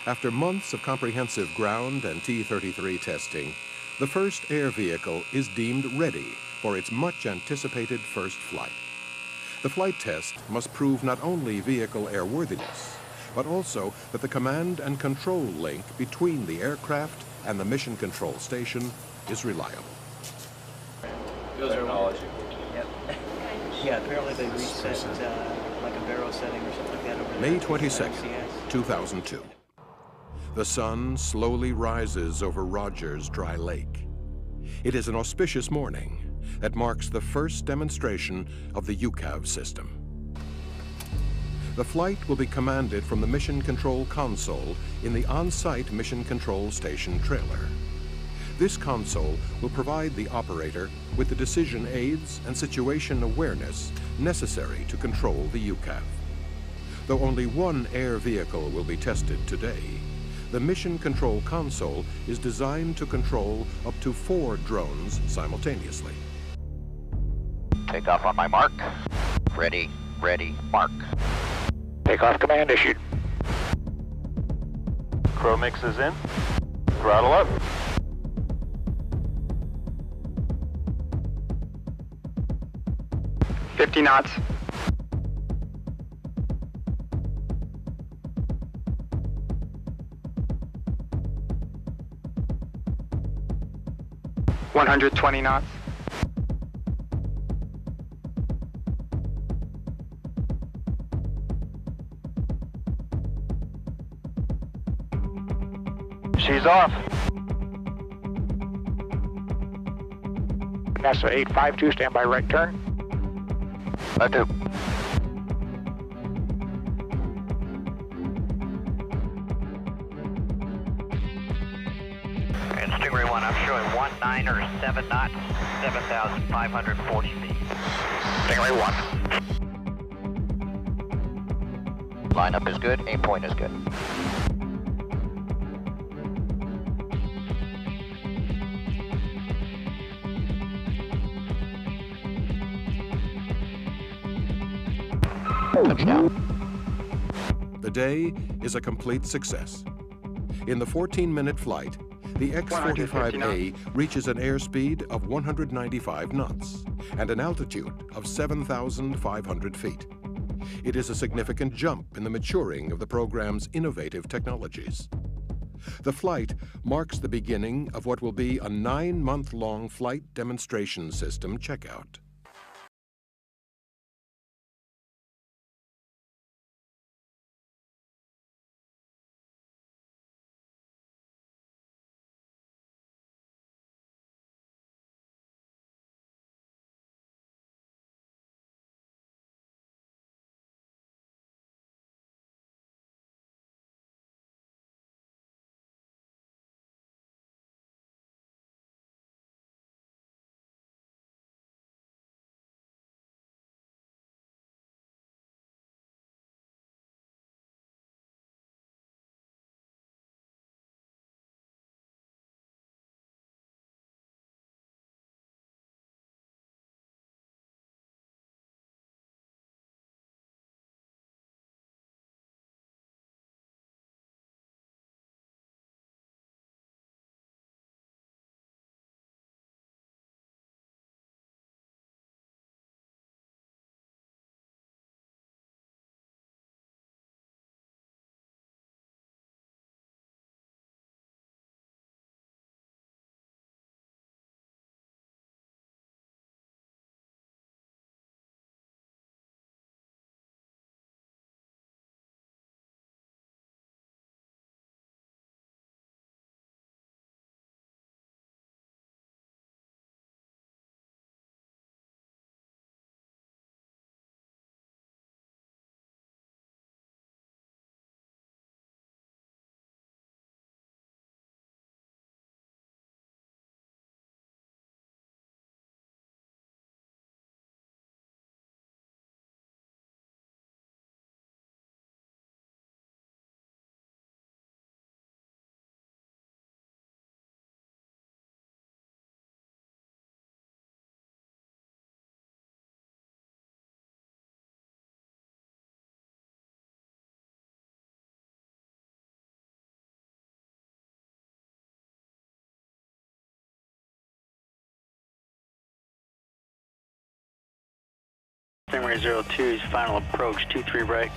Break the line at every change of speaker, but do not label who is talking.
After months of comprehensive ground and T-33 testing, the first air vehicle is deemed ready for its much-anticipated first flight. The flight test must prove not only vehicle airworthiness, but also that the command and control link between the aircraft and the mission control station is reliable.
Technology.
Yep. Yeah, apparently they reset like a barrel setting or something like that over there.
May 22nd, 2002. The sun slowly rises over Rogers Dry Lake. It is an auspicious morning that marks the first demonstration of the UCAV system. The flight will be commanded from the Mission Control Console in the on-site Mission Control Station trailer. This console will provide the operator with the decision aids and situation awareness necessary to control the UCAV. Though only one air vehicle will be tested today, the Mission Control Console is designed to control up to 4 drones simultaneously.
Takeoff on my mark. Ready, ready, mark.
Takeoff command issued.
Crow mix is in. Throttle up.
$50 knots. $120 knots.
She's off.
NASA 852, stand by right turn.
I do. And Stingray 1, I'm showing 19 or 7 knots, 7,540 feet.
Stingray 1.
Lineup is good, aim point is good. Touchdown.
The day is a complete success. In the 14-minute flight, the X-45A reaches an airspeed of 195 knots and an altitude of 7,500 feet. It is a significant jump in the maturing of the program's innovative technologies. The flight marks the beginning of what will be a 9-month-long flight demonstration system checkout.
Stingray 02's final approach, 23 right.